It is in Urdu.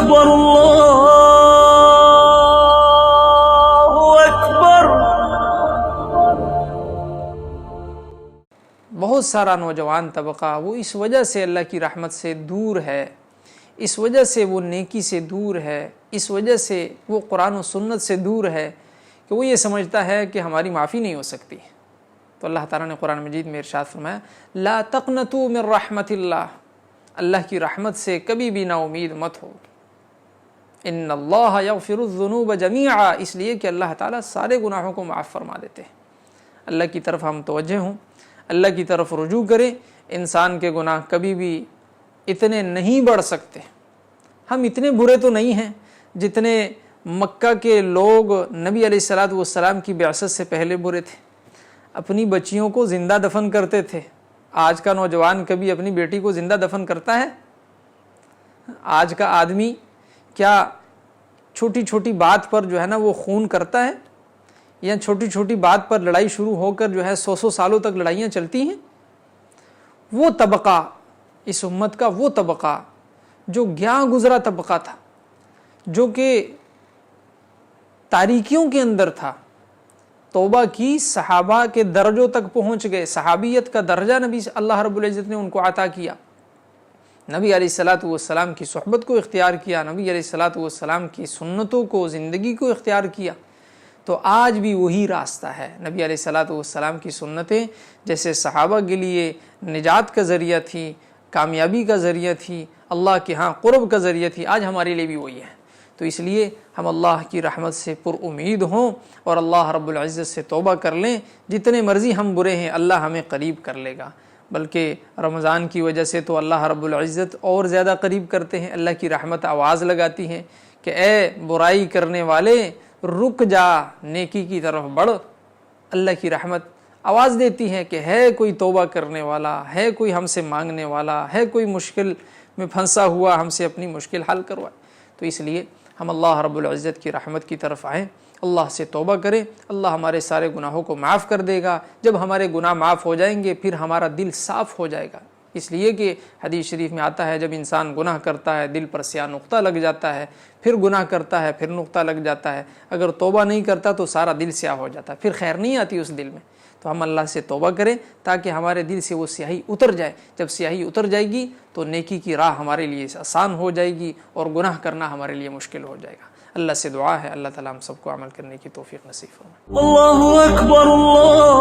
اکبر اللہ اکبر۔ بہت سارا نوجوان طبقہ وہ اس وجہ سے اللہ کی رحمت سے دور ہے، اس وجہ سے وہ نیکی سے دور ہے، اس وجہ سے وہ قرآن و سنت سے دور ہے کہ وہ یہ سمجھتا ہے کہ ہماری معافی نہیں ہو سکتی۔ تو اللہ تعالیٰ نے قرآن مجید میں ارشاد فرمایا لا تقنطوا من رحمت اللہ، اللہ کی رحمت سے کبھی بھی نا امید مت ہو۔ ان اللہ یغفر الذنوب جمیعا، اس لیے کہ اللہ تعالیٰ سارے گناہوں کو معاف فرما دیتے ہیں۔ اللہ کی طرف ہم توجہ ہوں، اللہ کی طرف رجوع کریں۔ انسان کے گناہ کبھی بھی اتنے نہیں بڑھ سکتے، ہم اتنے برے تو نہیں ہیں جتنے مکہ کے لوگ نبی علیہ السلام کی بعثت سے پہلے برے تھے، اپنی بچیوں کو زندہ دفن کرتے تھے۔ آج کا نوجوان کبھی اپنی بیٹی کو زندہ دفن کرتا ہے؟ آج کا آدمی کیا چھوٹی چھوٹی بات پر جو ہے نا وہ خون کرتا ہے، یا چھوٹی چھوٹی بات پر لڑائی شروع ہو کر جو ہے 100 سالوں تک لڑائیاں چلتی ہیں؟ وہ طبقہ، اس امت کا وہ طبقہ جو گیا گزرا طبقہ تھا، جو کہ تاریکیوں کے اندر تھا، توبہ کی، صحابہ کے درجوں تک پہنچ گئے، صحابیت کا درجہ نبی اللہ رب العزت نے ان کو عطا کیا، نبی علیہ السلام کی صحبت کو اختیار کیا، نبی علیہ السلام کی سنتوں کو، زندگی کو اختیار کیا۔ تو آج بھی وہی راستہ ہے۔ نبی علیہ السلام کی سنتیں جیسے صحابہ کے لیے نجات کا ذریعہ تھی، کامیابی کا ذریعہ تھی، اللہ کے ہاں قرب کا ذریعہ تھی، آج ہمارے لیے بھی وہی ہے۔ تو اس لیے ہم اللہ کی رحمت سے پر امید ہوں اور اللہ رب العزت سے توبہ کر لیں۔ جتنے مرضی ہم برے ہیں اللہ ہمیں قریب کر لے گا، بلکہ رمضان کی وجہ سے تو اللہ رب العزت اور زیادہ قریب کرتے ہیں۔ اللہ کی رحمت آواز لگاتی ہے کہ اے برائی کرنے والے رک جا، نیکی کی طرف بڑھ۔ اللہ کی رحمت آواز دیتی ہے کہ ہے کوئی توبہ کرنے والا، ہے کوئی ہم سے مانگنے والا، ہے کوئی مشکل میں پھنسا ہوا، ہم سے اپنی مشکل حل کروائے۔ تو اس لیے ہم اللہ رب العزت کی رحمت کی طرف آئیں، اللہ سے توبہ کریں، اللہ ہمارے سارے گناہوں کو معاف کر دے گا۔ جب ہمارے گناہ معاف ہو جائیں گے پھر ہمارا دل صاف ہو جائے گا، اس لیے کہ حدیث شریف میں آتا ہے جب انسان گناہ کرتا ہے دل پر سیاہ نقطہ لگ جاتا ہے، پھر گناہ کرتا ہے پھر نقطہ لگ جاتا ہے، اگر توبہ نہیں کرتا تو سارا دل سیاہ ہو جاتا ہے، پھر خیر نہیں آتی اس دل میں۔ تو ہم اللہ سے توبہ کریں تاکہ ہمارے دل سے وہ سیاہی اتر جائے۔ جب سیاہی اتر جائے گی تو نیکی کی راہ ہمارے لیے آسان ہو جائے گی اور گناہ کرنا ہمارے لیے مشکل ہو جائے گا۔ اللہ سے دعا ہے اللہ تعالیٰ ہم سب کو عمل کرنے کی توفیق نصیب فرمائے۔ اللہ اکبر اللہ